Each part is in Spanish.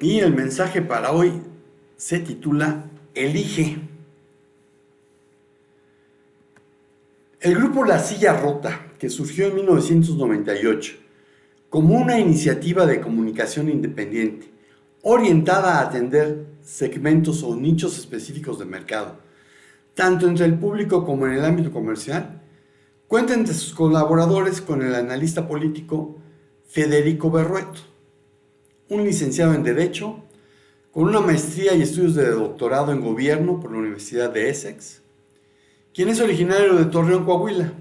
Y el mensaje para hoy se titula Elige. El grupo La Silla Rota, que surgió en 1998 como una iniciativa de comunicación independiente, orientada a atender segmentos o nichos específicos de mercado, tanto entre el público como en el ámbito comercial, cuenta entre sus colaboradores con el analista político Federico Berrueto, un licenciado en Derecho, con una maestría y estudios de doctorado en Gobierno por la Universidad de Essex, quien es originario de Torreón, Coahuila.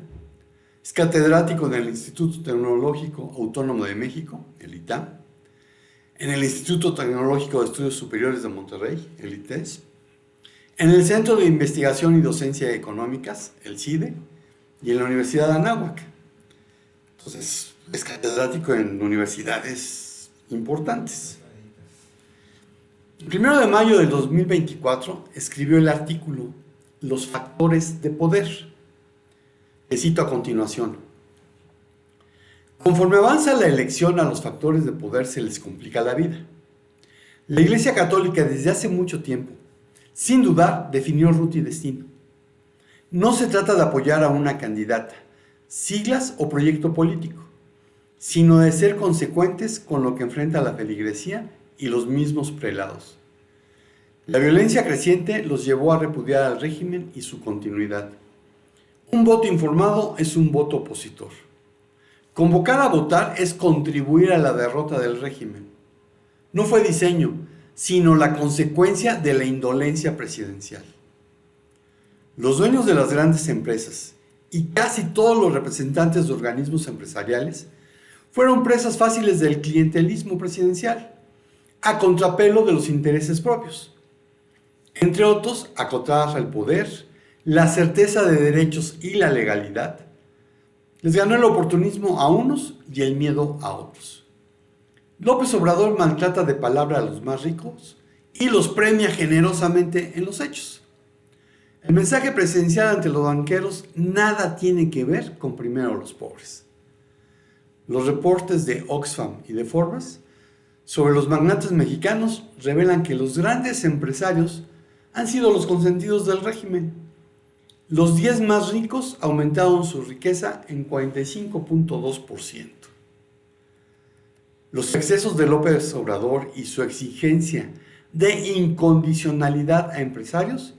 Es catedrático en el Instituto Tecnológico Autónomo de México, el ITAM, en el Instituto Tecnológico de Estudios Superiores de Monterrey, el ITES, en el Centro de Investigación y Docencia Económicas, el CIDE, y en la Universidad de Anáhuac. Entonces, es catedrático en universidades importantes. El 1 de mayo del 2024 escribió el artículo Los factores de poder. Que cito a continuación. Conforme avanza la elección, a los factores de poder se les complica la vida. La Iglesia Católica desde hace mucho tiempo, sin dudar, definió ruta y destino. No se trata de apoyar a una candidata, siglas o proyecto político, sino de ser consecuentes con lo que enfrenta la feligresía y los mismos prelados. La violencia creciente los llevó a repudiar al régimen y su continuidad. Un voto informado es un voto opositor. Convocar a votar es contribuir a la derrota del régimen. No fue diseño, sino la consecuencia de la indolencia presidencial. Los dueños de las grandes empresas y casi todos los representantes de organismos empresariales fueron presas fáciles del clientelismo presidencial, a contrapelo de los intereses propios. Entre otros, acotadas al poder, la certeza de derechos y la legalidad, les ganó el oportunismo a unos y el miedo a otros. López Obrador maltrata de palabra a los más ricos y los premia generosamente en los hechos. El mensaje presidencial ante los banqueros nada tiene que ver con primero los pobres. Los reportes de Oxfam y de Forbes sobre los magnates mexicanos revelan que los grandes empresarios han sido los consentidos del régimen. Los 10 más ricos aumentaron su riqueza en 45.2%. Los excesos de López Obrador y su exigencia de incondicionalidad a empresarios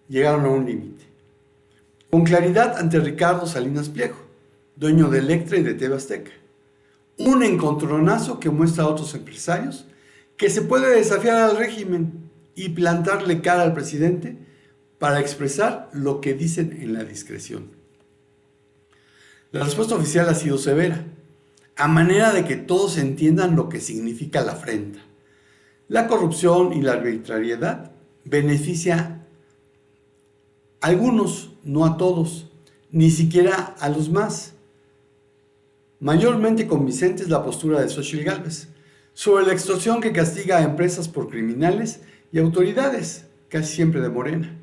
llegaron a un límite. Con claridad ante Ricardo Salinas Pliego, dueño de Electra y de TV Azteca. Un encontronazo que muestra a otros empresarios que se puede desafiar al régimen y plantarle cara al presidente para expresar lo que dicen en la discreción. La respuesta oficial ha sido severa, a manera de que todos entiendan lo que significa la afrenta. La corrupción y la arbitrariedad beneficia a algunos, no a todos, ni siquiera a los más. Mayormente convincente es la postura de Xochitl Gálvez sobre la extorsión que castiga a empresas por criminales y autoridades, casi siempre de Morena.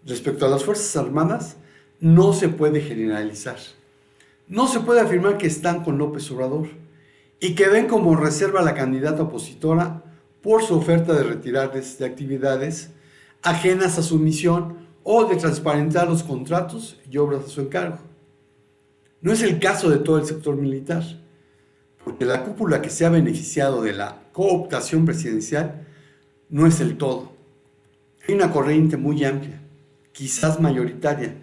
Respecto a las Fuerzas Armadas, no se puede generalizar. No se puede afirmar que están con López Obrador y que ven como reserva a la candidata opositora por su oferta de retirarles de actividades ajenas a su misión o de transparentar los contratos y obras a su encargo. No es el caso de todo el sector militar, porque la cúpula que se ha beneficiado de la cooptación presidencial no es el todo. Hay una corriente muy amplia, quizás mayoritaria,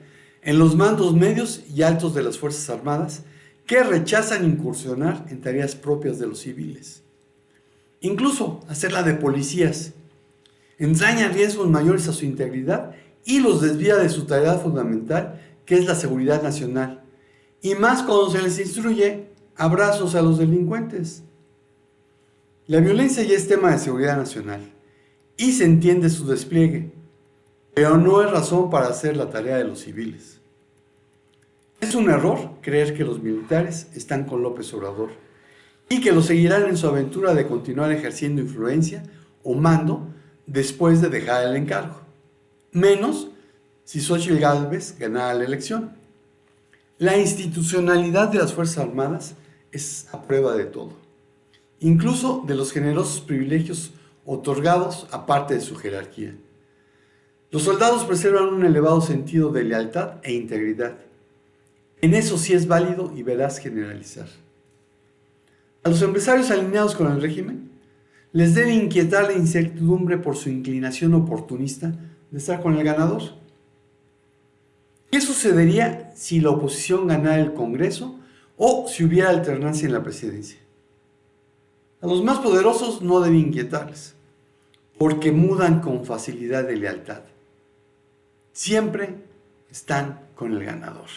en los mandos medios y altos de las Fuerzas Armadas que rechazan incursionar en tareas propias de los civiles. Incluso hacerla de policías entraña riesgos mayores a su integridad y los desvía de su tarea fundamental, que es la seguridad nacional, y más cuando se les instruye abrazos a los delincuentes. La violencia ya es tema de seguridad nacional y se entiende su despliegue, pero no es razón para hacer la tarea de los civiles. Es un error creer que los militares están con López Obrador y que lo seguirán en su aventura de continuar ejerciendo influencia o mando después de dejar el encargo, menos si Xochitl Gálvez ganara la elección. La institucionalidad de las Fuerzas Armadas es a prueba de todo incluso de los generosos privilegios otorgados aparte de su jerarquía. Los soldados preservan un elevado sentido de lealtad e integridad. En eso sí es válido y veraz generalizar. A los empresarios alineados con el régimen les debe inquietar la incertidumbre por su inclinación oportunista de estar con el ganador. ¿Qué sucedería si la oposición ganara el Congreso o si hubiera alternancia en la presidencia? A los más poderosos no debe inquietarles, porque mudan con facilidad de lealtad. Siempre están con el ganador.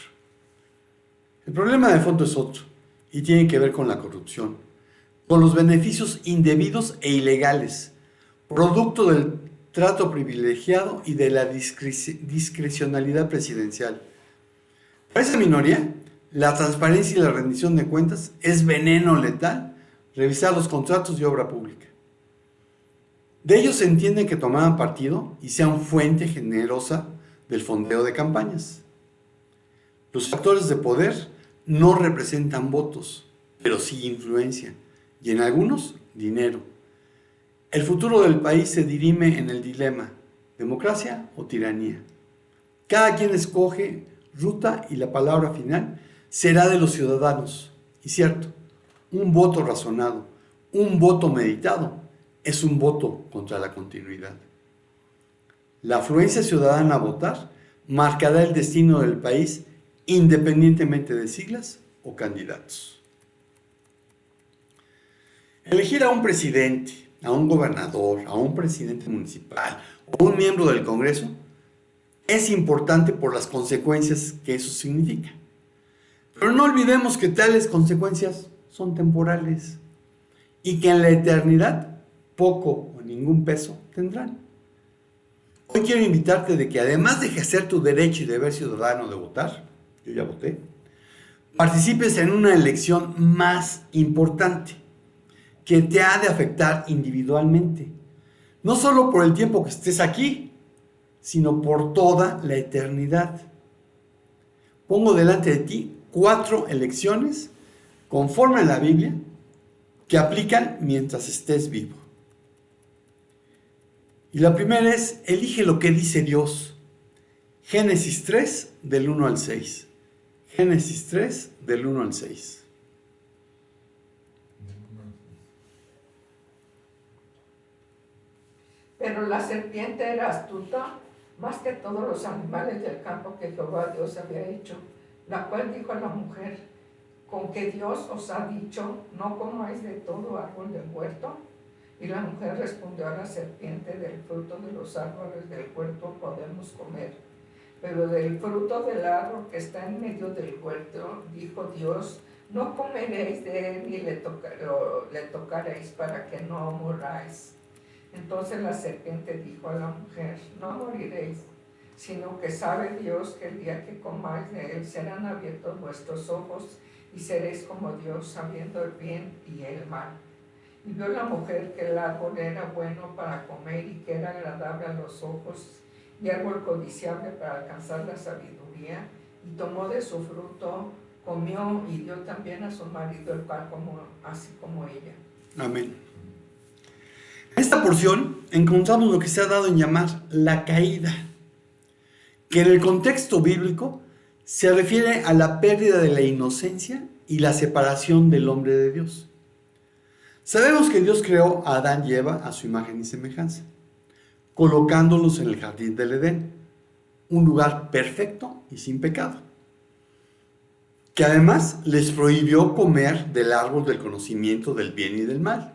El problema de fondo es otro, y tiene que ver con la corrupción, con los beneficios indebidos e ilegales, producto del trato privilegiado y de la discrecionalidad presidencial. Para esa minoría, la transparencia y la rendición de cuentas es veneno letal. Revisar los contratos de obra pública. De ellos se entiende que tomaban partido y sean fuente generosa del fondeo de campañas. Los factores de poder no representan votos, pero sí influencia, y en algunos, dinero. El futuro del país se dirime en el dilema, democracia o tiranía. Cada quien escoge ruta y la palabra final será de los ciudadanos. Y cierto, un voto razonado, un voto meditado, es un voto contra la continuidad. La afluencia ciudadana a votar marcará el destino del país independientemente de siglas o candidatos. Elegir a un presidente, a un gobernador, a un presidente municipal o un miembro del Congreso es importante por las consecuencias que eso significa. Pero no olvidemos que tales consecuencias son temporales y que en la eternidad poco o ningún peso tendrán. Hoy quiero invitarte de que además de ejercer tu derecho y deber ciudadano de votar, yo ya voté, participes en una elección más importante que te ha de afectar individualmente, no solo por el tiempo que estés aquí, sino por toda la eternidad. Pongo delante de ti 4 elecciones conforme a la Biblia que aplican mientras estés vivo. Y la primera es, elige lo que dice Dios. Génesis 3, del 1 al 6. Génesis 3, del 1 al 6. Pero la serpiente era astuta más que todos los animales del campo que Jehová Dios había hecho, la cual dijo a la mujer, ¿con que Dios os ha dicho, no comáis de todo árbol del huerto? Y la mujer respondió a la serpiente, del fruto de los árboles del huerto podemos comer, pero del fruto del árbol que está en medio del huerto, dijo Dios, no comeréis de él ni le tocaréis para que no moráis. Entonces la serpiente dijo a la mujer, no moriréis, sino que sabe Dios que el día que comáis de él serán abiertos vuestros ojos y seréis como Dios, sabiendo el bien y el mal. Y vio la mujer que el árbol era bueno para comer y que era agradable a los ojos y árbol codiciable para alcanzar la sabiduría, y tomó de su fruto, comió y dio también a su marido, el cual así como ella. Amén. En esta porción encontramos lo que se ha dado en llamar la caída, que en el contexto bíblico se refiere a la pérdida de la inocencia y la separación del hombre de Dios. Sabemos que Dios creó a Adán y Eva a su imagen y semejanza, colocándolos en el jardín del Edén, un lugar perfecto y sin pecado, que además les prohibió comer del árbol del conocimiento del bien y del mal,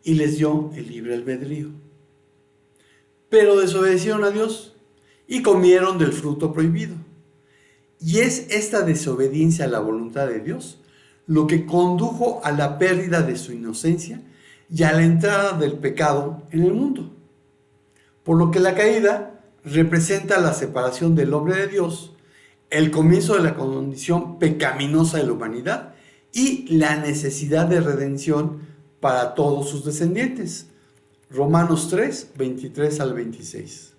y les dio el libre albedrío. Pero desobedecieron a Dios y comieron del fruto prohibido. Y es esta desobediencia a la voluntad de Dios lo que condujo a la pérdida de su inocencia y a la entrada del pecado en el mundo. Por lo que la caída representa la separación del hombre de Dios, el comienzo de la condición pecaminosa de la humanidad y la necesidad de redención para todos sus descendientes. Romanos 3, 23 al 26.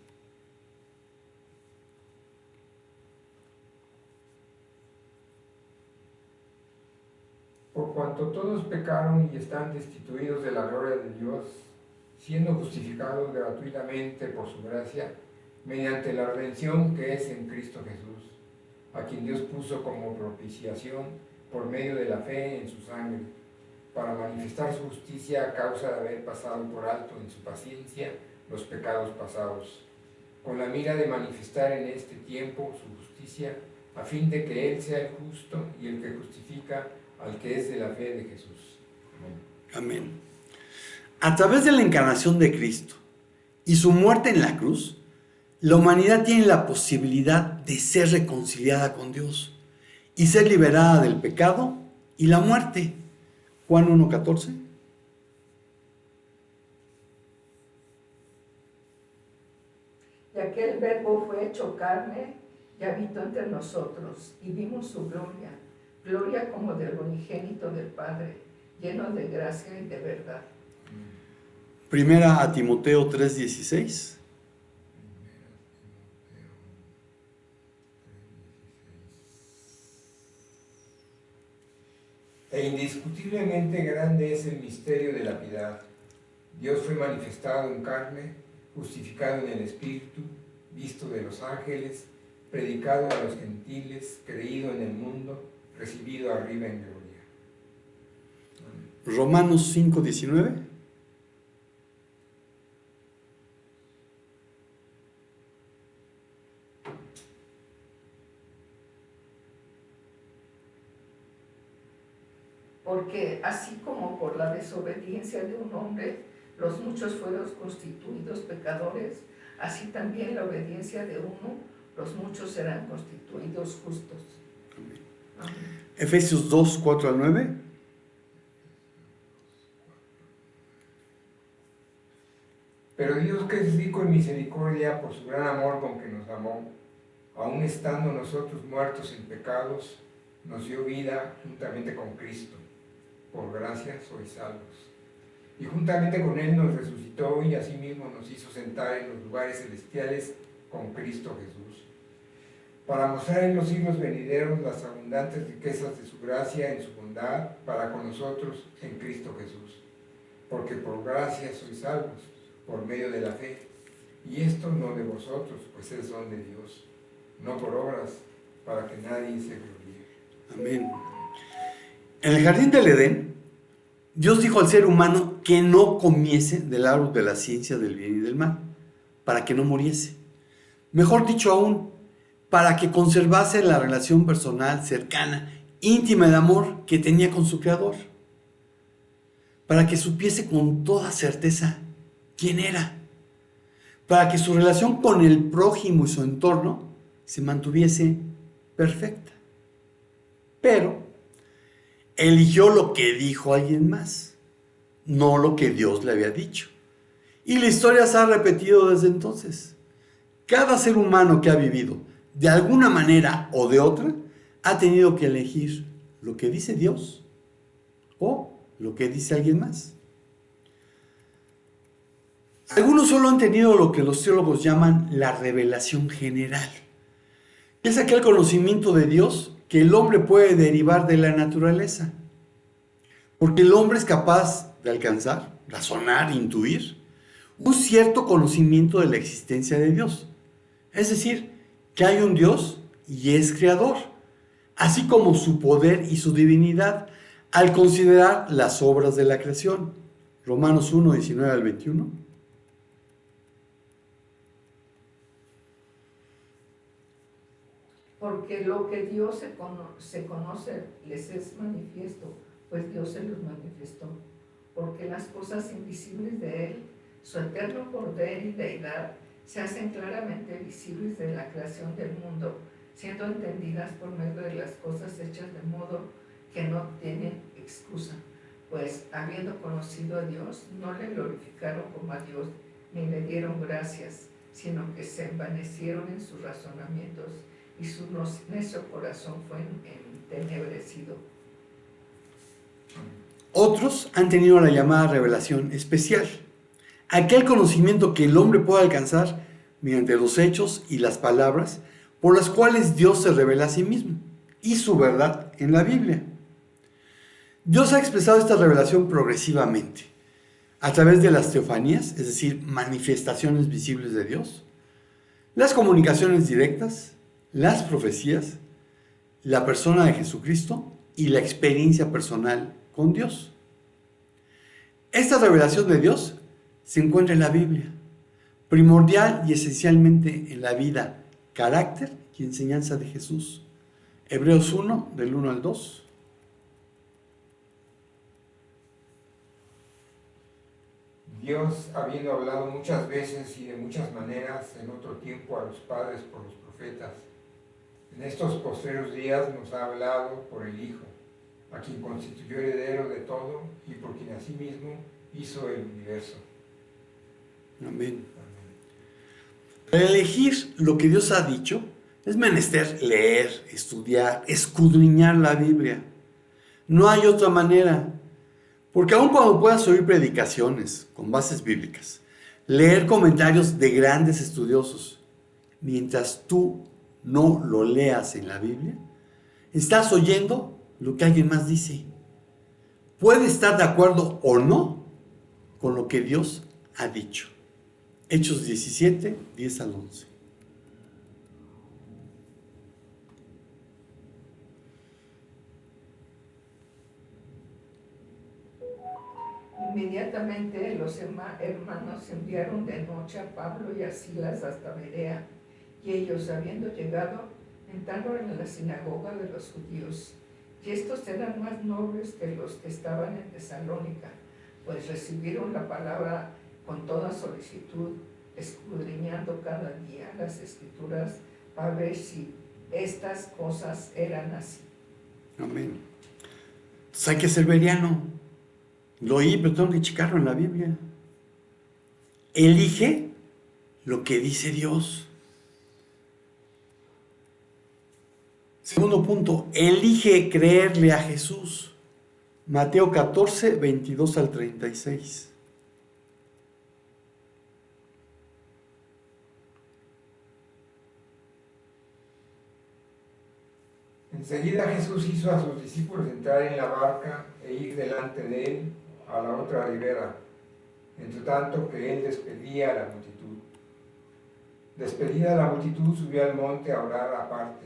por cuanto todos pecaron y están destituidos de la gloria de Dios, siendo justificados gratuitamente por su gracia, mediante la redención que es en Cristo Jesús, a quien Dios puso como propiciación por medio de la fe en su sangre, para manifestar su justicia a causa de haber pasado por alto en su paciencia los pecados pasados, con la mira de manifestar en este tiempo su justicia, a fin de que Él sea el justo y el que justifica al que es de la fe de Jesús. Amén. Amén. A través de la encarnación de Cristo y su muerte en la cruz, la humanidad tiene la posibilidad de ser reconciliada con Dios y ser liberada del pecado y la muerte. Juan 1:14. Y aquel verbo fue hecho carne y habitó entre nosotros, y vimos su gloria, gloria como del unigénito del Padre, lleno de gracia y de verdad. Primera a Timoteo 3:16. E indiscutiblemente grande es el misterio de la piedad. Dios fue manifestado en carne, justificado en el Espíritu, visto de los ángeles, predicado a los gentiles, creído en el mundo, recibido arriba en gloria. Romanos 5:19. Porque así como por la desobediencia de un hombre los muchos fueron constituidos pecadores, así también la obediencia de uno, los muchos serán constituidos justos. Amén. Efesios 2:4-9. Pero Dios, que es rico en misericordia por su gran amor con que nos amó, aun estando nosotros muertos en pecados, nos dio vida juntamente con Cristo. Por gracia sois salvos. Y juntamente con Él nos resucitó y asimismo nos hizo sentar en los lugares celestiales con Cristo Jesús, para mostrar en los siglos venideros las abundantes riquezas de su gracia en su bondad para con nosotros en Cristo Jesús. Porque por gracia sois salvos, por medio de la fe. Y esto no de vosotros, pues es don de Dios, no por obras, para que nadie se gloríe. Amén. En el jardín del Edén, Dios dijo al ser humano que no comiese del árbol de la ciencia del bien y del mal, para que no muriese. Mejor dicho aún, para que conservase la relación personal, cercana, íntima de amor que tenía con su Creador. Para que supiese con toda certeza quién era. Para que su relación con el prójimo y su entorno se mantuviese perfecta. Pero eligió lo que dijo alguien más, no lo que Dios le había dicho. Y la historia se ha repetido desde entonces. Cada ser humano que ha vivido, de alguna manera o de otra, ha tenido que elegir lo que dice Dios o lo que dice alguien más. Algunos solo han tenido lo que los teólogos llaman la revelación general. Es aquel conocimiento de Dios que el hombre puede derivar de la naturaleza. Porque el hombre es capaz de alcanzar, razonar, intuir un cierto conocimiento de la existencia de Dios. Es decir, que hay un Dios y es creador, así como su poder y su divinidad al considerar las obras de la creación. Romanos 1:19-21. Porque lo que Dios se conoce les es manifiesto, pues Dios se los manifestó. Porque las cosas invisibles de Él, su eterno poder y deidad, se hacen claramente visibles de la creación del mundo, siendo entendidas por medio de las cosas hechas de modo que no tienen excusa. Pues habiendo conocido a Dios, no le glorificaron como a Dios, ni le dieron gracias, sino que se envanecieron en sus razonamientos, y su necio corazón fue entenebrecido. Otros han tenido la llamada revelación especial, aquel conocimiento que el hombre puede alcanzar mediante los hechos y las palabras por las cuales Dios se revela a sí mismo y su verdad en la Biblia. Dios ha expresado esta revelación progresivamente, a través de las teofanías, es decir, manifestaciones visibles de Dios, las comunicaciones directas, las profecías, la persona de Jesucristo y la experiencia personal con Dios. Esta revelación de Dios se encuentra en la Biblia, primordial y esencialmente en la vida, carácter y enseñanza de Jesús. Hebreos 1, del 1 al 2. Dios, habiendo hablado muchas veces y de muchas maneras en otro tiempo a los padres por los profetas, en estos postreros días nos ha hablado por el Hijo, a quien constituyó heredero de todo y por quien asimismo hizo el universo. Amén. Para elegir lo que Dios ha dicho, es menester leer, estudiar, escudriñar la Biblia. No hay otra manera. Porque aun cuando puedas oír predicaciones con bases bíblicas, leer comentarios de grandes estudiosos, mientras tú no lo leas en la Biblia, estás oyendo lo que alguien más dice. Puede estar de acuerdo o no con lo que Dios ha dicho. Hechos 17, 10 al 11. Inmediatamente los hermanos enviaron de noche a Pablo y a Silas hasta Berea, y ellos, habiendo llegado, entraron en la sinagoga de los judíos. Y estos eran más nobles que los que estaban en Tesalónica, pues recibieron la palabra con toda solicitud, escudriñando cada día las Escrituras para ver si estas cosas eran así. Amén. Entonces hay que ser veriano. Lo oí, pero tengo que checarlo en la Biblia. Elige lo que dice Dios. Segundo punto, elige creerle a Jesús. Mateo 14, 22 al 36. Enseguida Jesús hizo a sus discípulos entrar en la barca e ir delante de él a la otra ribera, entre tanto que él despedía a la multitud. Despedida la multitud, subió al monte a orar aparte,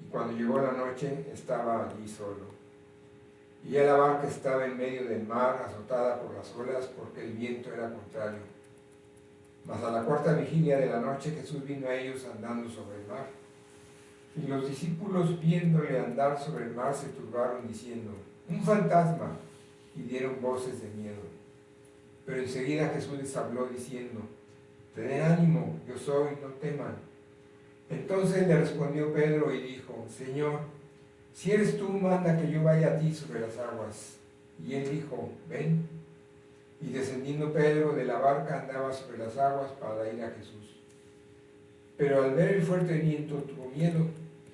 y cuando llegó la noche estaba allí solo. Y ya la barca estaba en medio del mar, azotada por las olas, porque el viento era contrario. Mas a la cuarta vigilia de la noche Jesús vino a ellos andando sobre el mar. Y los discípulos, viéndole andar sobre el mar, se turbaron diciendo: ¡un fantasma! Y dieron voces de miedo. Pero enseguida Jesús les habló diciendo: tened ánimo, yo soy, no teman. Entonces le respondió Pedro y dijo: Señor, si eres tú, manda que yo vaya a ti sobre las aguas. Y él dijo: ven. Y descendiendo Pedro de la barca andaba sobre las aguas para ir a Jesús. Pero al ver el fuerte viento tuvo miedo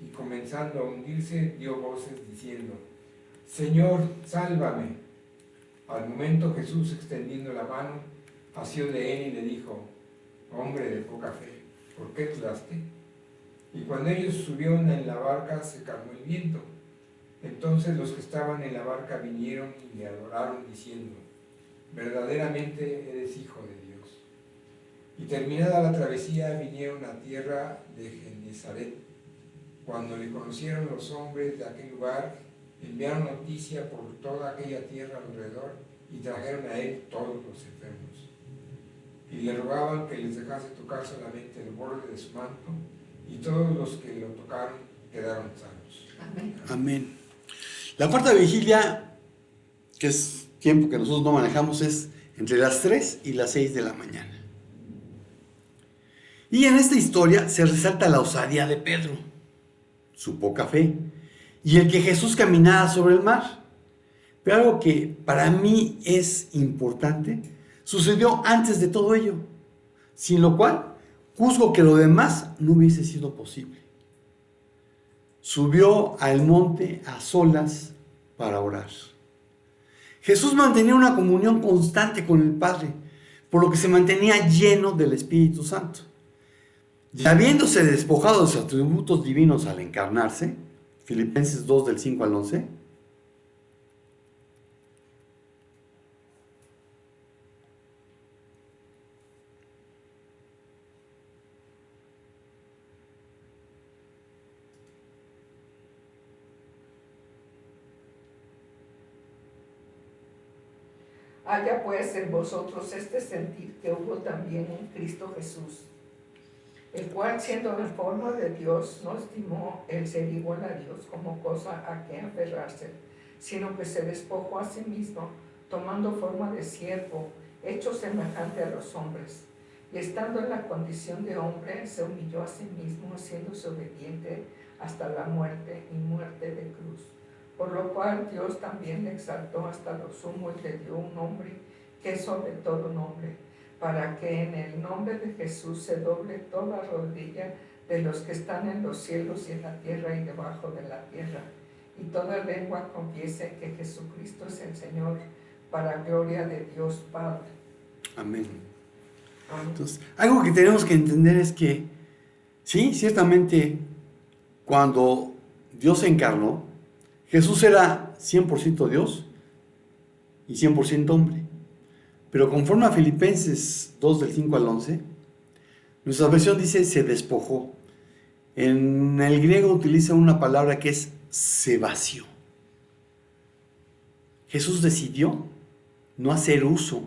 y comenzando a hundirse dio voces diciendo: Señor, sálvame. Al momento Jesús, extendiendo la mano, asió de él y le dijo: hombre de poca fe, ¿por qué dudaste? Y cuando ellos subieron en la barca se calmó el viento. Entonces los que estaban en la barca vinieron y le adoraron diciendo: verdaderamente eres hijo de Dios. Y terminada la travesía vinieron a tierra de Genesaret. Cuando le conocieron los hombres de aquel lugar, enviaron noticia por toda aquella tierra alrededor y trajeron a él todos los enfermos. Y le rogaban que les dejase tocar solamente el borde de su manto, y todos los que lo tocaron quedaron sanos. Amén. Amén. La cuarta vigilia, que es tiempo que nosotros no manejamos, es entre las 3 y las 6 de la mañana. Y en esta historia se resalta la osadía de Pedro, su poca fe, y el que Jesús caminara sobre el mar. Pero algo que para mí es importante, sucedió antes de todo ello, sin lo cual juzgo que lo demás no hubiese sido posible. Subió al monte a solas para orar. Jesús mantenía una comunión constante con el Padre, por lo que se mantenía lleno del Espíritu Santo. Y habiéndose despojado de sus atributos divinos al encarnarse, Filipenses 2 del 5 al 11, Haya pues en vosotros este sentir que hubo también en Cristo Jesús, el cual siendo en forma de Dios no estimó el ser igual a Dios como cosa a que aferrarse, sino que se despojó a sí mismo, tomando forma de siervo, hecho semejante a los hombres. Y estando en la condición de hombre, se humilló a sí mismo, haciéndose obediente hasta la muerte y muerte de cruz. Por lo cual Dios también le exaltó hasta lo sumo y le dio un nombre que es sobre todo nombre, para que en el nombre de Jesús se doble toda rodilla de los que están en los cielos y en la tierra y debajo de la tierra, y toda lengua confiese que Jesucristo es el Señor, para gloria de Dios Padre. Amén. Amén. Entonces, algo que tenemos que entender es que, sí, ciertamente, cuando Dios se encarnó, Jesús era 100% Dios y 100% hombre. Pero conforme a Filipenses 2, del 5 al 11, nuestra versión dice se despojó. En el griego utiliza una palabra que es se vació. Jesús decidió no hacer uso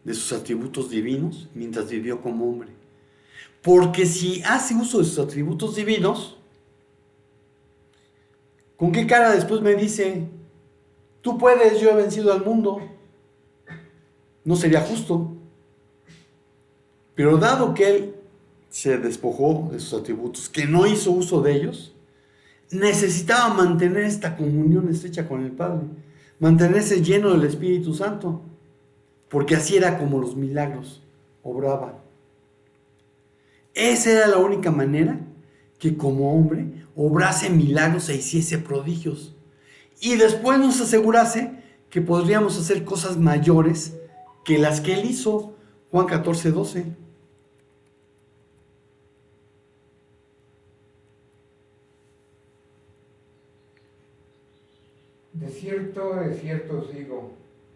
de sus atributos divinos mientras vivió como hombre. Porque si hace uso de sus atributos divinos, ¿con qué cara después me dice, tú puedes, yo he vencido al mundo? No sería justo. Pero dado que él se despojó de sus atributos, que no hizo uso de ellos, necesitaba mantener esta comunión estrecha con el Padre, mantenerse lleno del Espíritu Santo, porque así era como los milagros obraban. Esa era la única manera que como hombre obrase milagros e hiciese prodigios, y después nos asegurase que podríamos hacer cosas mayores que las que él hizo. Juan 14, 12. De cierto os digo,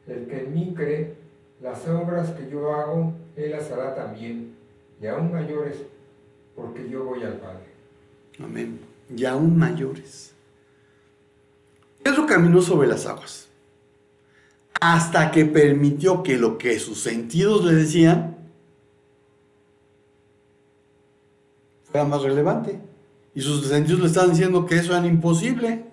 el que en mí cree, las obras que yo hago, él las hará también, y aún mayores, porque yo voy al Padre. Amén. Y aún mayores. Pedro caminó sobre las aguas, hasta que permitió que lo que sus sentidos le decían fuera más relevante. Y sus sentidos le estaban diciendo que eso era imposible.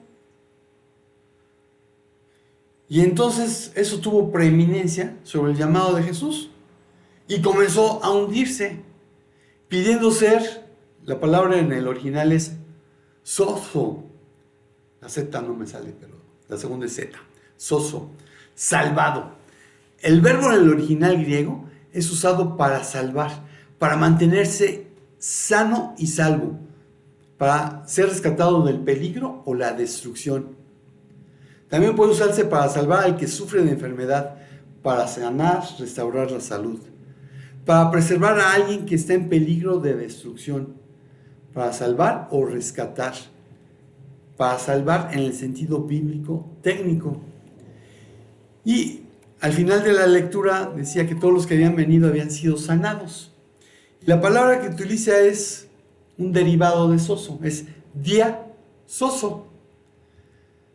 Y entonces eso tuvo preeminencia sobre el llamado de Jesús. Y comenzó a hundirse, pidiendo ser, la palabra en el original es sozo. La Z no me sale, pero la segunda es Z. Sozo, salvado. El verbo en el original griego es usado para salvar, para mantenerse sano y salvo, para ser rescatado del peligro o la destrucción. También puede usarse para salvar al que sufre de enfermedad, para sanar, restaurar la salud, para preservar a alguien que está en peligro de destrucción, para salvar o rescatar, para salvar en el sentido bíblico técnico. Y al final de la lectura decía que todos los que habían venido habían sido sanados. Y la palabra que utiliza es un derivado de sozo, es dia sozo.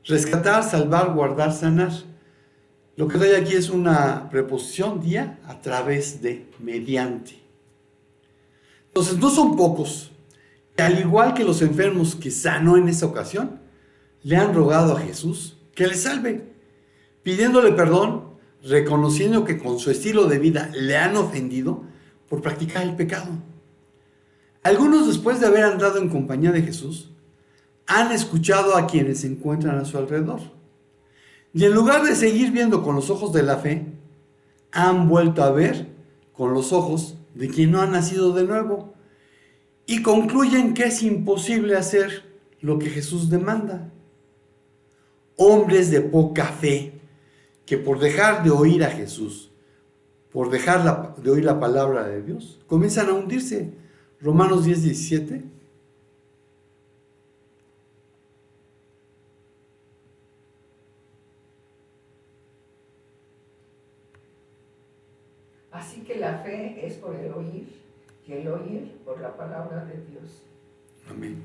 Rescatar, salvar, guardar, sanar. Lo que hay aquí es una preposición, dia, a través de, mediante. Entonces no son pocos, que al igual que los enfermos que sanó en esa ocasión, le han rogado a Jesús que les salve, pidiéndole perdón, reconociendo que con su estilo de vida le han ofendido por practicar el pecado. Algunos, después de haber andado en compañía de Jesús, han escuchado a quienes se encuentran a su alrededor. Y en lugar de seguir viendo con los ojos de la fe, han vuelto a ver con los ojos de quien no ha nacido de nuevo. Y concluyen que es imposible hacer lo que Jesús demanda. Hombres de poca fe, que por dejar de oír a Jesús, por dejar de oír la palabra de Dios, comienzan a hundirse. Romanos 10, 17. Así que la fe es por el oír, y el oír por la palabra de Dios. Amén.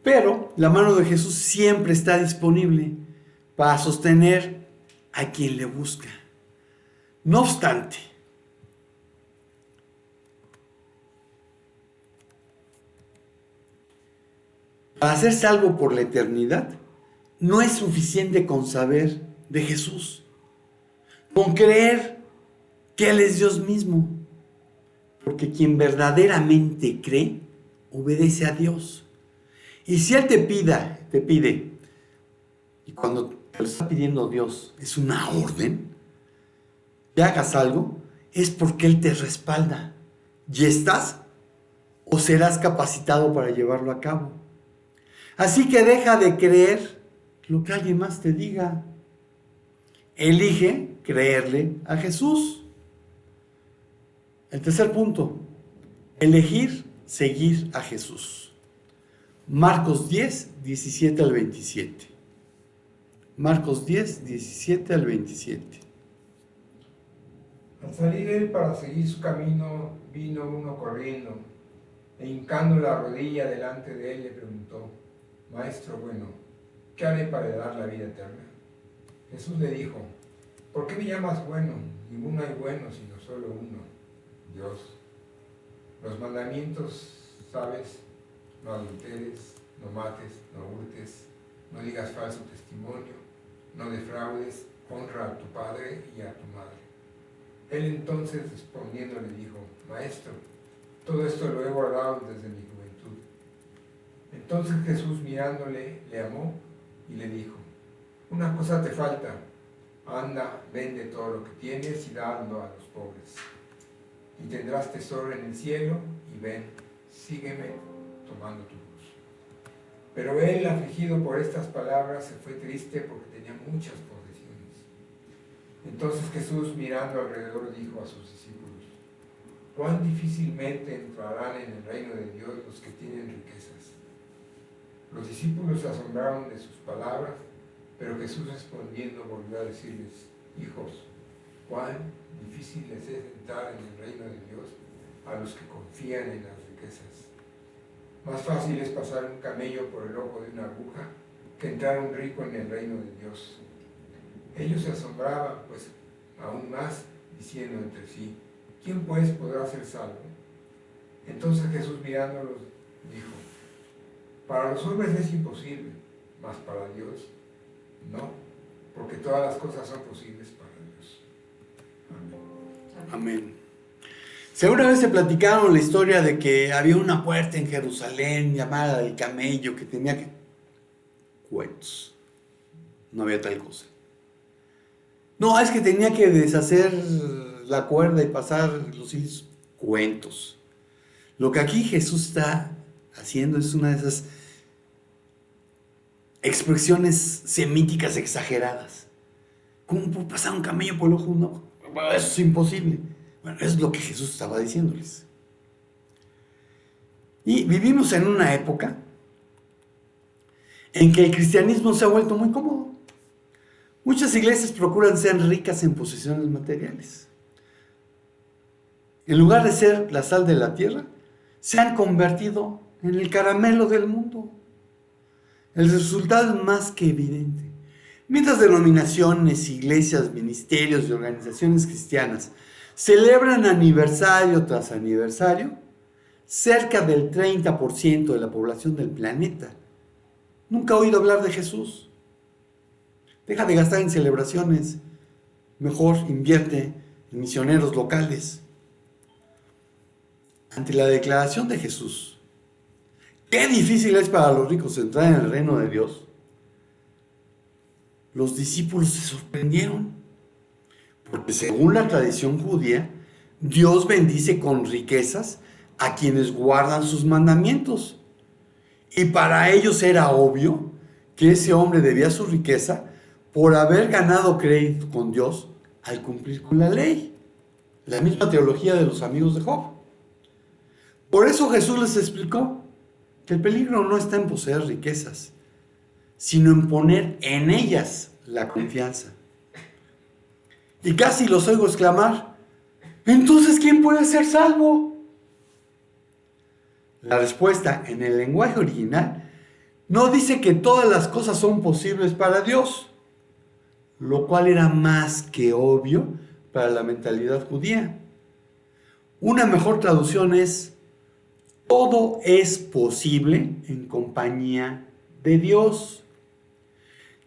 Pero la mano de Jesús siempre está disponible para sostener a quien le busca. No obstante, para ser salvo por la eternidad, no es suficiente con saber de Jesús, con creer que Él es Dios mismo, porque quien verdaderamente cree, obedece a Dios. Y si Él te pide, y cuando te lo está pidiendo Dios, es una orden, que hagas algo, es porque Él te respalda. ¿Y estás o serás capacitado para llevarlo a cabo? Así que deja de creer lo que alguien más te diga. Elige creerle a Jesús. El tercer punto, elegir seguir a Jesús. Marcos 10, 17 al 27. Marcos 10, 17 al 27. Al salir él para seguir su camino, vino uno corriendo, e hincando la rodilla delante de él le preguntó: Maestro bueno, ¿qué haré para dar la vida eterna? Jesús le dijo: ¿Por qué me llamas bueno? Ninguno hay bueno sino solo uno, Dios. Los mandamientos, ¿sabes? No adulteres, no mates, no hurtes, no digas falso testimonio, no defraudes, honra a tu padre y a tu madre. Él entonces respondiendo le dijo: Maestro, todo esto lo he guardado desde mi juventud. Entonces Jesús mirándole, le amó y le dijo: una cosa te falta, anda, vende todo lo que tienes y dadlo a los pobres, y tendrás tesoro en el cielo, y ven, sígueme tomando tu cruz. Pero él, afligido por estas palabras, se fue triste porque tenía muchas posesiones. Entonces Jesús, mirando alrededor, dijo a sus discípulos: cuán difícilmente entrarán en el reino de Dios los que tienen riquezas. Los discípulos se asombraron de sus palabras, pero Jesús respondiendo volvió a decirles: hijos, cuán difícil les es entrar en el reino de Dios a los que confían en las riquezas. Más fácil es pasar un camello por el ojo de una aguja que entrar un rico en el reino de Dios. Ellos se asombraban, pues, aún más, diciendo entre sí: ¿quién pues podrá ser salvo? Entonces Jesús mirándolos dijo: para los hombres es imposible, mas para Dios no, porque todas las cosas son posibles para Dios. Amén. Amén. Si alguna vez se platicaron la historia de que había una puerta en Jerusalén llamada el camello que tenía que... Cuentos. No había tal cosa. No, es que tenía que deshacer la cuerda y pasar los hilos. Cuentos. Lo que aquí Jesús está haciendo es una de esas expresiones semíticas exageradas. ¿Cómo puede pasar un camello por el ojo de un ojo? Bueno, eso es imposible. Bueno, eso es lo que Jesús estaba diciéndoles. Y vivimos en una época en que el cristianismo se ha vuelto muy cómodo. Muchas iglesias procuran ser ricas en posesiones materiales. En lugar de ser la sal de la tierra, se han convertido en el caramelo del mundo. El resultado es más que evidente. Mientras denominaciones, iglesias, ministerios y organizaciones cristianas celebran aniversario tras aniversario, cerca del 30% de la población del planeta nunca ha oído hablar de Jesús. Deja de gastar en celebraciones, mejor invierte en misioneros locales. Ante la declaración de Jesús, qué difícil es para los ricos entrar en el reino de Dios, los discípulos se sorprendieron, porque según la tradición judía, Dios bendice con riquezas a quienes guardan sus mandamientos. Y para ellos era obvio que ese hombre debía su riqueza por haber ganado crédito con Dios al cumplir con la ley. La misma teología de los amigos de Job. Por eso Jesús les explicó que el peligro no está en poseer riquezas, sino en poner en ellas la confianza. Y casi los oigo exclamar: ¿entonces quién puede ser salvo? La respuesta en el lenguaje original no dice que todas las cosas son posibles para Dios. lo cual era más que obvio para la mentalidad judía. Una mejor traducción es: todo es posible en compañía de Dios,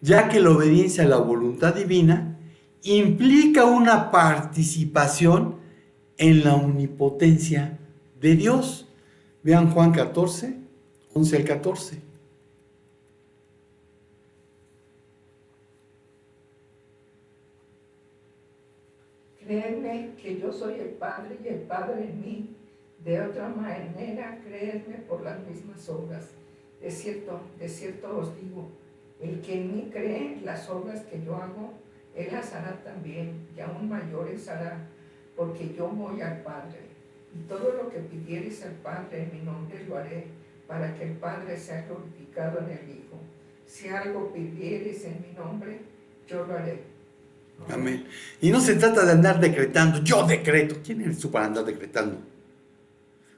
ya que la obediencia a la voluntad divina implica una participación en la omnipotencia de Dios. Vean Juan 14, 11 al 14. Creedme que yo soy el Padre y el Padre en mí. De otra manera, creedme por las mismas obras. De cierto os digo, el que en mí cree, las obras que yo hago, él las hará también, y aún mayores hará, porque yo voy al Padre. Y todo lo que pidiereis al Padre en mi nombre lo haré, para que el Padre sea glorificado en el Hijo. Si algo pidiereis en mi nombre, yo lo haré. Amén. Y no se trata de andar decretando, yo decreto. ¿Quién eres tú para andar decretando?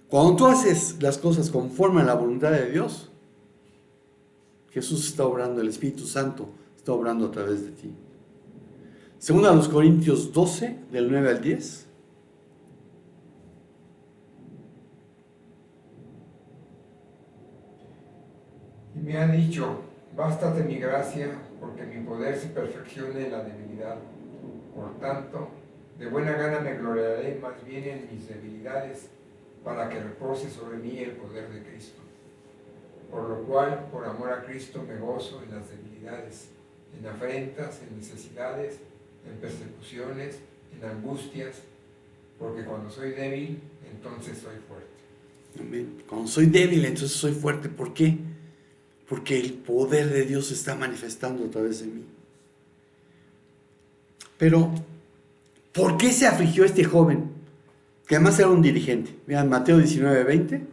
Cuando tú haces las cosas conforme a la voluntad de Dios, Jesús está obrando, el Espíritu Santo está obrando a través de ti. Según a los Corintios 12, del 9 al 10. Y me ha dicho, bástate mi gracia, porque mi poder se perfecciona en la debilidad. Por tanto, de buena gana me gloriaré más bien en mis debilidades, para que repose sobre mí el poder de Cristo. Por lo cual, por amor a Cristo, me gozo en las debilidades, en afrentas, en necesidades, en persecuciones, en angustias, porque cuando soy débil, entonces soy fuerte. Amén. Cuando soy débil, entonces soy fuerte. ¿Por qué? Porque el poder de Dios se está manifestando a través de mí. Pero, ¿por qué se afligió este joven? Que además era un dirigente. Vean, Mateo 19, 20.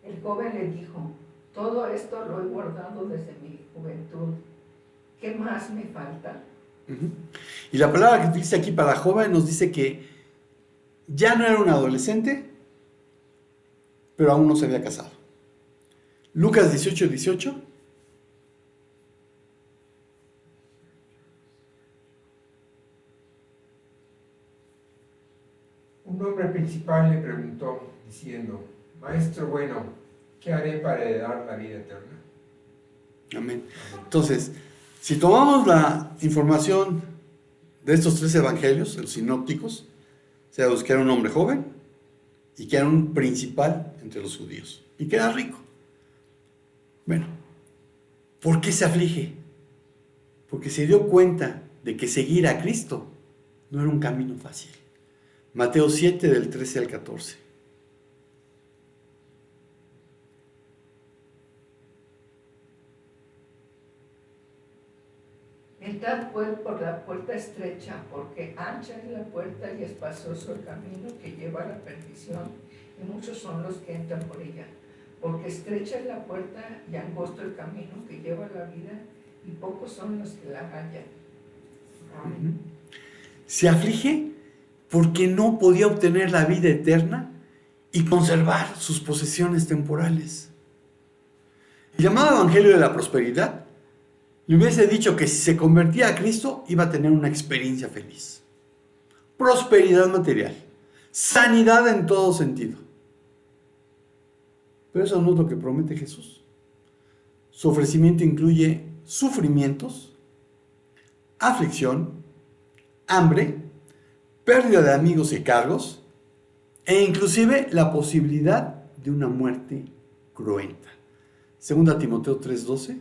El joven le dijo, todo esto lo he guardado desde mi juventud. ¿Qué más me falta? Y la palabra que utiliza aquí para joven nos dice que ya no era un adolescente, pero aún no se había casado. Lucas 18, 18. Un hombre principal le preguntó, diciendo, Maestro bueno, ¿qué haré para heredar la vida eterna? Amén. Entonces, si tomamos la información de estos 3 evangelios, los sinópticos, sabemos que era un hombre joven y que era un principal entre los judíos y que era rico. Bueno, ¿por qué se aflige? Porque se dio cuenta de que seguir a Cristo no era un camino fácil. Mateo 7, del 13 al 14. Entrad pues por la puerta estrecha, porque ancha es la puerta y espacioso el camino que lleva a la perdición, y muchos son los que entran por ella. Porque estrecha es la puerta y angosto el camino que lleva a la vida, y pocos son los que la hallan. Amén. Se aflige porque no podía obtener la vida eterna y conservar sus posesiones temporales. El llamado Evangelio de la Prosperidad le hubiese dicho que si se convertía a Cristo iba a tener una experiencia feliz. Prosperidad material, sanidad en todo sentido. Pero eso no es lo que promete Jesús. Su ofrecimiento incluye sufrimientos, aflicción, hambre, pérdida de amigos y cargos, e inclusive la posibilidad de una muerte cruenta. Segunda Timoteo 3:12.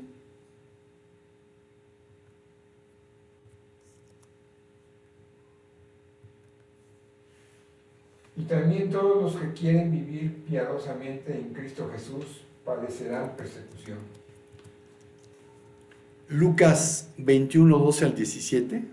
Y también todos los que quieren vivir piadosamente en Cristo Jesús padecerán persecución. Lucas 21:12 al 17.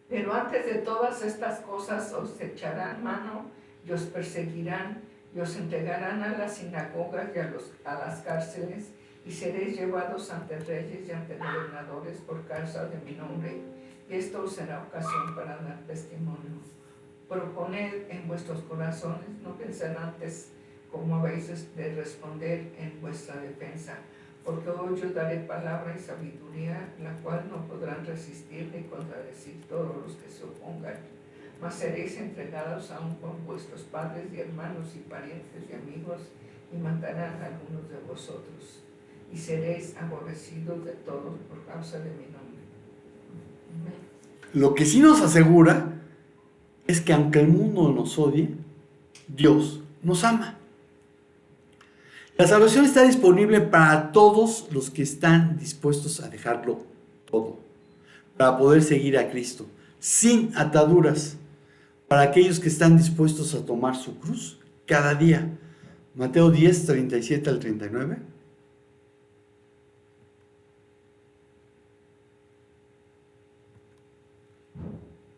Pero antes de todas estas cosas os echarán mano y os perseguirán y os entregarán a las sinagogas y a las cárceles, y seréis llevados ante reyes y ante gobernadores por causa de mi nombre, y esto os será ocasión para dar testimonio. Proponed en vuestros corazones, no pensar antes cómo habéis de responder en vuestra defensa, porque hoy yo daré palabra y sabiduría, la cual no podrán resistir ni contradecir todos los que se opongan. Mas seréis entregados aún por vuestros padres y hermanos y parientes y amigos, y matarán a algunos de vosotros, y seréis aborrecidos de todos por causa de mi nombre. Amén. Lo que sí nos asegura es que aunque el mundo nos odie, Dios nos ama. La salvación está disponible para todos los que están dispuestos a dejarlo todo, para poder seguir a Cristo, sin ataduras, para aquellos que están dispuestos a tomar su cruz cada día. Mateo 10, 37 al 39.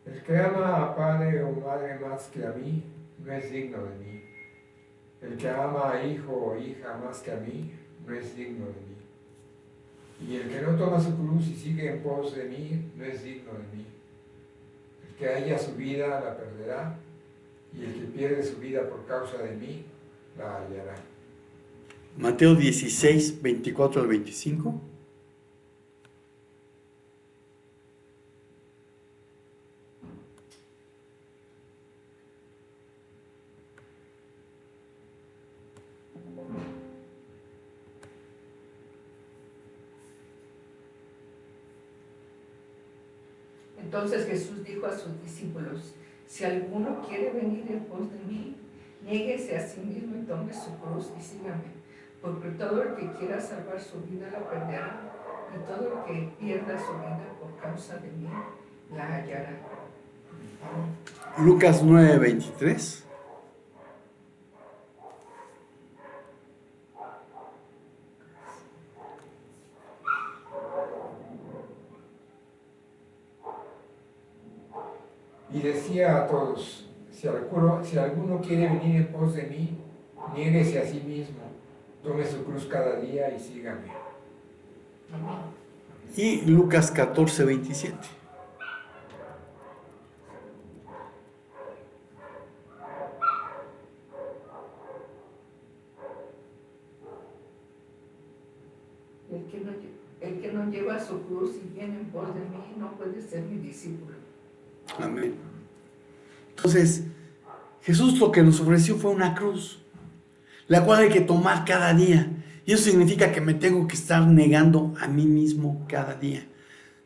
El que ama a padre o madre más que a mí, no es digno de mí. El que ama a hijo o hija más que a mí, no es digno de mí. Y el que no toma su cruz y sigue en pos de mí, no es digno de mí. El que haya su vida, la perderá, y el que pierde su vida por causa de mí, la hallará. Mateo 16, 24 al 25. Entonces Jesús dijo a sus discípulos: si alguno quiere venir en pos de mí, niéguese a sí mismo y tome su cruz y sígame. Porque todo el que quiera salvar su vida la perderá, y todo el que pierda su vida por causa de mí la hallará. Lucas 9, 23. Y decía a todos, si alguno quiere venir en pos de mí, niéguese a sí mismo, tome su cruz cada día y sígame. Y Lucas 14, 27. El que no lleva su cruz y viene en pos de mí no puede ser mi discípulo. Amén. Entonces, Jesús lo que nos ofreció fue una cruz, la cual hay que tomar cada día. Y eso significa que me tengo que estar negando a mí mismo cada día.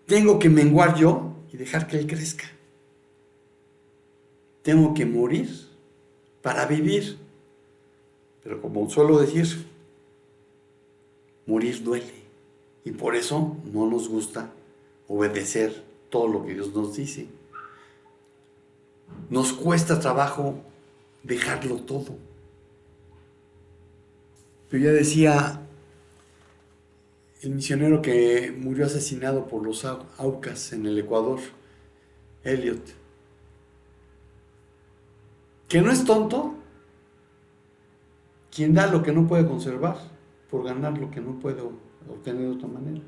Tengo que menguar yo y dejar que Él crezca. Tengo que morir para vivir. Pero como suelo decir, morir duele. Y por eso no nos gusta obedecer todo lo que Dios nos dice. Nos cuesta trabajo dejarlo todo. Pero ya decía el misionero que murió asesinado por los Aucas en el Ecuador, Elliot, que no es tonto quien da lo que no puede conservar por ganar lo que no puede obtener de otra manera.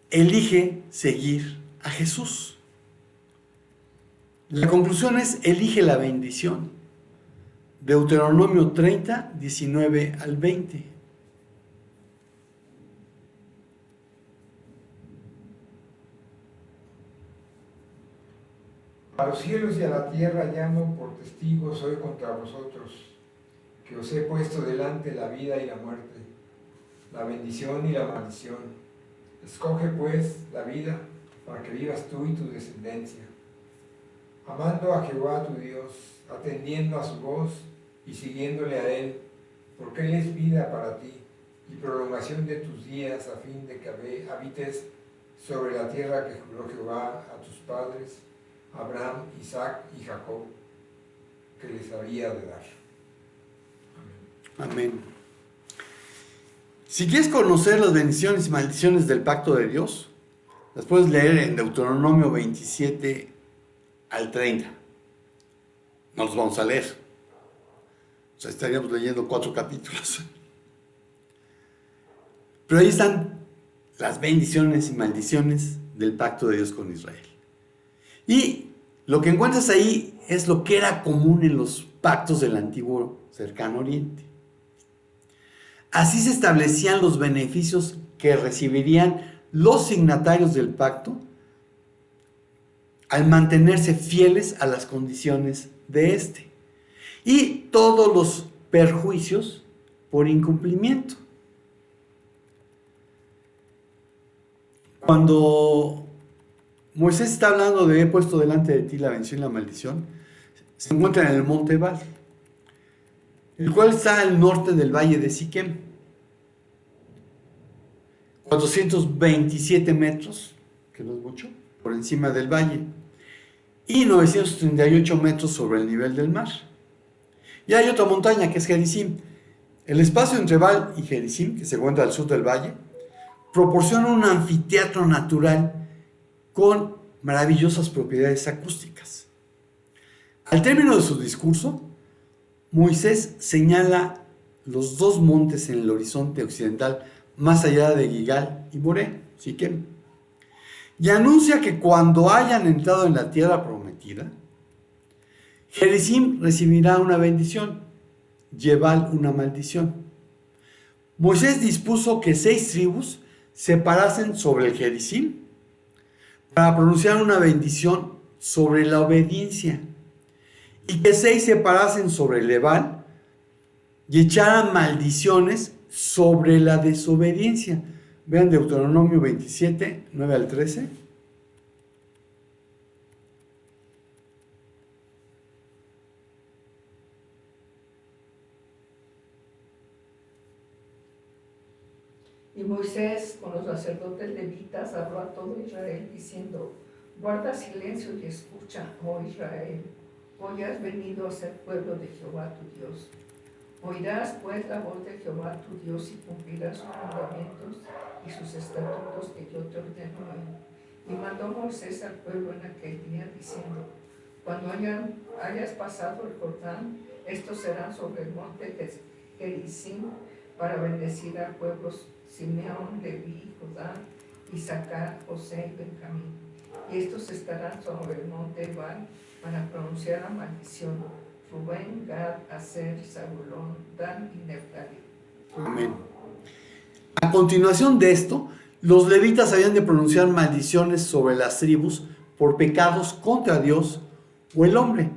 Elige seguir a Jesús. La conclusión es: elige la bendición. Deuteronomio 30, 19 al 20. A los cielos y a la tierra llamo por testigos hoy contra vosotros, que os he puesto delante la vida y la muerte, la bendición y la maldición. Escoge pues la vida para que vivas tú y tu descendencia, amando a Jehová tu Dios, atendiendo a su voz y siguiéndole a Él, porque Él es vida para ti y prolongación de tus días, a fin de que habites sobre la tierra que juró Jehová a tus padres, Abraham, Isaac y Jacob, que les había de dar. Amén. Amén. Si quieres conocer las bendiciones y maldiciones del pacto de Dios, las puedes leer en Deuteronomio 27 al 30. No los vamos a leer. O sea, estaríamos leyendo 4 capítulos. Pero ahí están las bendiciones y maldiciones del pacto de Dios con Israel. Y lo que encuentras ahí es lo que era común en los pactos del antiguo cercano oriente. Así se establecían los beneficios que recibirían los signatarios del pacto al mantenerse fieles a las condiciones de este, y todos los perjuicios por incumplimiento. Cuando Moisés está hablando de he puesto delante de ti la bendición y la maldición, se encuentra en el monte Ebal, el cual está al norte del valle de Siquem, 427 metros, que no es mucho, por encima del valle, y 938 metros sobre el nivel del mar. Y hay otra montaña que es Gerizim. El espacio entre Ebal y Gerizim, que se encuentra al sur del valle, proporciona un anfiteatro natural con maravillosas propiedades acústicas. Al término de su discurso, Moisés señala los dos montes en el horizonte occidental, más allá de Gilgal y Moré, Siquem, y anuncia que cuando hayan entrado en la tierra prometida, Gerizim recibirá una bendición y Ebal una maldición. Moisés dispuso que 6 tribus se parasen sobre el Gerizim para pronunciar una bendición sobre la obediencia, y que 6 se parasen sobre el Ebal y echaran maldiciones sobre la desobediencia. Vean Deuteronomio 27, 9 al 13. Y Moisés con los sacerdotes levitas habló a todo Israel diciendo: guarda silencio y escucha, oh Israel, hoy has venido a ser pueblo de Jehová tu Dios. Oirás pues la voz de Jehová tu Dios y cumplirás sus mandamientos y sus estatutos que yo te ordeno hoy. Y mandó Moisés al pueblo en aquel día diciendo: cuando hayas pasado el Jordán, estos serán sobre el monte Gerizim para bendecir a pueblos Simeón, Leví, Judá, Isaacar, José y Benjamín. Y estos estarán sobre el monte Ebal para pronunciar la maldición: Rubén, Gad, Aser, Zabulón, Dan y Neftalí. Amén. A continuación de esto, los levitas habían de pronunciar maldiciones sobre las tribus por pecados contra Dios o el hombre,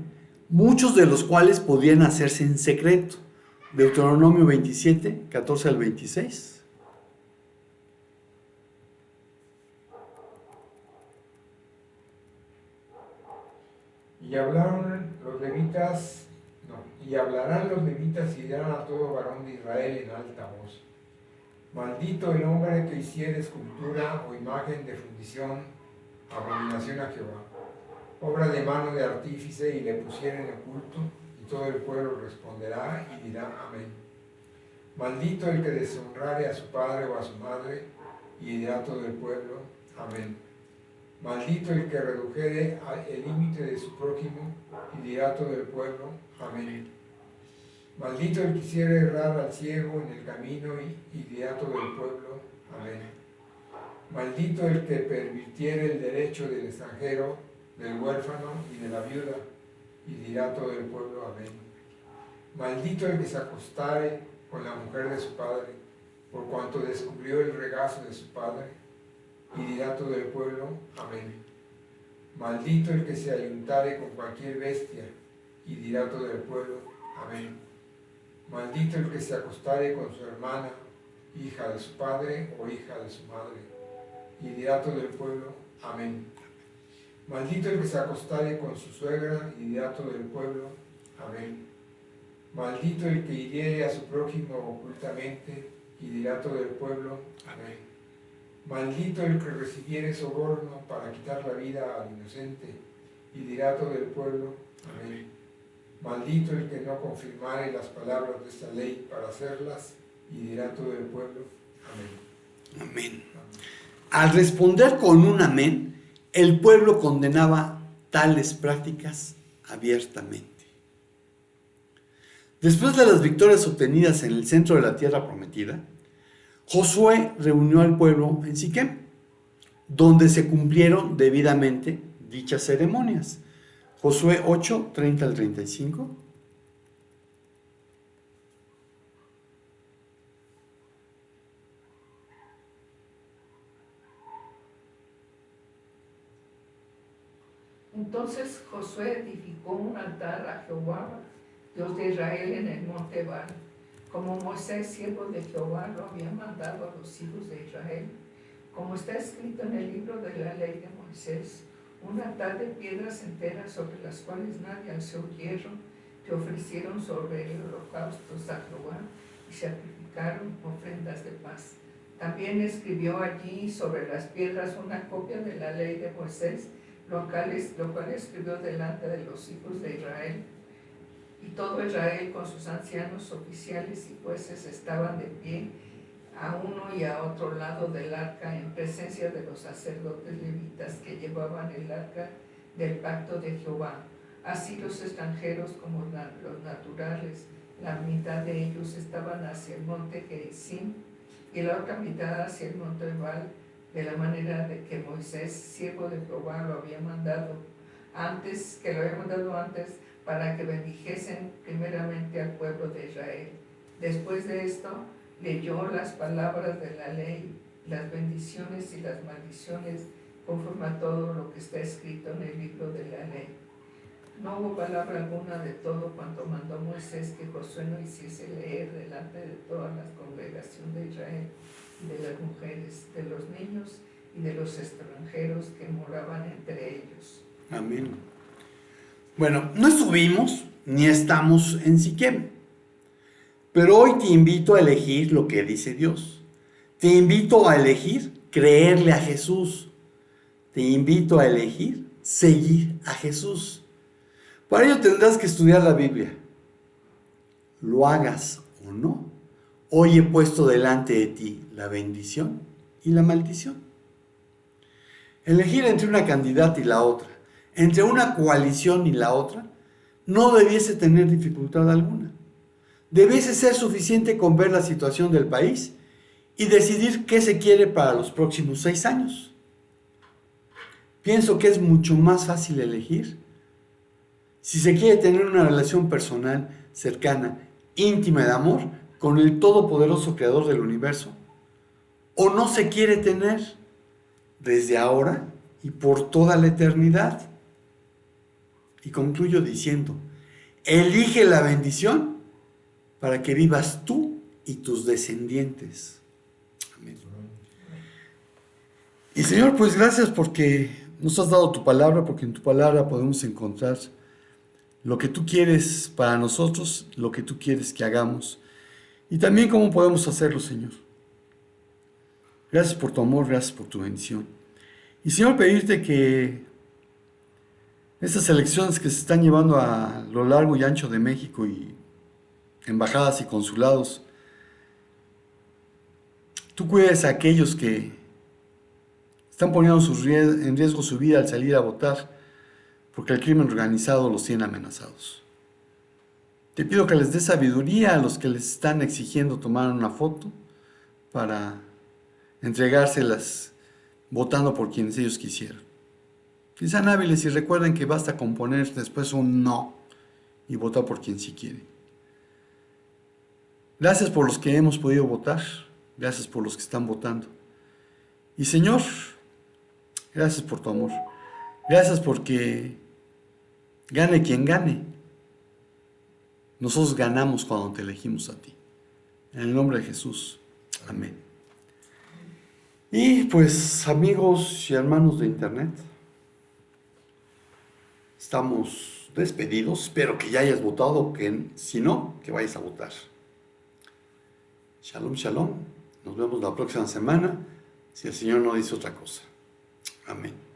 muchos de los cuales podían hacerse en secreto. Deuteronomio 27, 14 al 26. Y hablarán los levitas y dirán a todo varón de Israel en alta voz: maldito el hombre que hiciere escultura o imagen de fundición, abominación a Jehová, obra de mano de artífice, y le pusiere en oculto, y todo el pueblo responderá y dirá amén. Maldito el que deshonrare a su padre o a su madre, y dirá todo el pueblo amén. Maldito el que redujere el límite de su prójimo, y dirá todo el pueblo amén. Maldito el que hiciere errar al ciego en el camino, y dirá todo el pueblo amén. Maldito el que pervirtiere el derecho del extranjero, del huérfano y de la viuda, y dirá todo el pueblo amén. Maldito el que se acostare con la mujer de su padre, por cuanto descubrió el regazo de su padre, y dirá todo el pueblo amén. Maldito el que se ayuntare con cualquier bestia, y dirá todo el pueblo amén. Maldito el que se acostare con su hermana, hija de su padre o hija de su madre, y dirá todo el pueblo amén. Maldito el que se acostare con su suegra, y dirá todo el pueblo amén. Maldito el que hiriere a su prójimo ocultamente, y dirá todo el pueblo amén. Maldito el que recibiere soborno para quitar la vida al inocente, y dirá todo el pueblo amén. Maldito el que no confirmare las palabras de esta ley para hacerlas, y dirá todo el pueblo amén. Amén. Al responder con un amén, el pueblo condenaba tales prácticas abiertamente. Después de las victorias obtenidas en el centro de la tierra prometida, Josué reunió al pueblo en Siquem, donde se cumplieron debidamente dichas ceremonias. Josué 8, 30 al 35. Entonces Josué edificó un altar a Jehová, Dios de Israel, en el monte Ebal, como Moisés, siervo de Jehová, lo había mandado a los hijos de Israel, como está escrito en el libro de la ley de Moisés, un altar de piedras enteras sobre las cuales nadie alzó hierro, que ofrecieron sobre el holocausto a Jehová y sacrificaron ofrendas de paz. También escribió allí sobre las piedras una copia de la ley de Moisés, lo cual escribió delante de los hijos de Israel. Y todo Israel con sus ancianos, oficiales y jueces estaban de pie a uno y a otro lado del arca en presencia de los sacerdotes levitas que llevaban el arca del pacto de Jehová. Así los extranjeros como los naturales, la mitad de ellos estaban hacia el monte Gerizim y la otra mitad hacia el monte Ebal, de la manera de que Moisés, siervo de Jehová, lo había mandado antes, para que bendijesen primeramente al pueblo de Israel. Después de esto, leyó las palabras de la ley, las bendiciones y las maldiciones, conforme a todo lo que está escrito en el libro de la ley. No hubo palabra alguna de todo cuanto mandó Moisés que Josué no hiciese leer delante de toda la congregación de Israel, de las mujeres, de los niños y de los extranjeros que moraban entre ellos. Amén. Bueno, no estuvimos ni estamos en Siquem, pero hoy te invito a elegir lo que dice Dios. Te invito a elegir creerle a Jesús. Te invito a elegir seguir a Jesús. Para ello tendrás que estudiar la Biblia. Lo hagas o no, hoy he puesto delante de ti la bendición y la maldición. Elegir entre una candidata y la otra, entre una coalición y la otra, no debiese tener dificultad alguna. Debiese ser suficiente con ver la situación del país y decidir qué se quiere para los próximos 6 años. Pienso que es mucho más fácil elegir si se quiere tener una relación personal, cercana, íntima de amor con el todopoderoso creador del universo, o no se quiere tener desde ahora y por toda la eternidad. Y concluyo diciendo, elige la bendición para que vivas tú y tus descendientes. Amén. Y Señor, pues gracias porque nos has dado tu palabra, porque en tu palabra podemos encontrar lo que tú quieres para nosotros, lo que tú quieres que hagamos, y también cómo podemos hacerlo, Señor. Gracias por tu amor, gracias por tu bendición. Y Señor, pedirte que estas elecciones que se están llevando a lo largo y ancho de México y embajadas y consulados, tú cuides a aquellos que están poniendo en riesgo su vida al salir a votar, porque el crimen organizado los tiene amenazados. Te pido que les des sabiduría a los que les están exigiendo tomar una foto para entregárselas votando por quienes ellos quisieran. Que sean hábiles y recuerden que basta con poner después un no y votar por quien sí quiere. Gracias por los que hemos podido votar, gracias por los que están votando. Y Señor, gracias por tu amor, gracias porque gane quien gane, nosotros ganamos cuando te elegimos a ti. En el nombre de Jesús, amén. Y pues amigos y hermanos de internet, estamos despedidos. Espero que ya hayas votado, que si no, que vayas a votar. Shalom, shalom. Nos vemos la próxima semana, si el Señor no dice otra cosa. Amén.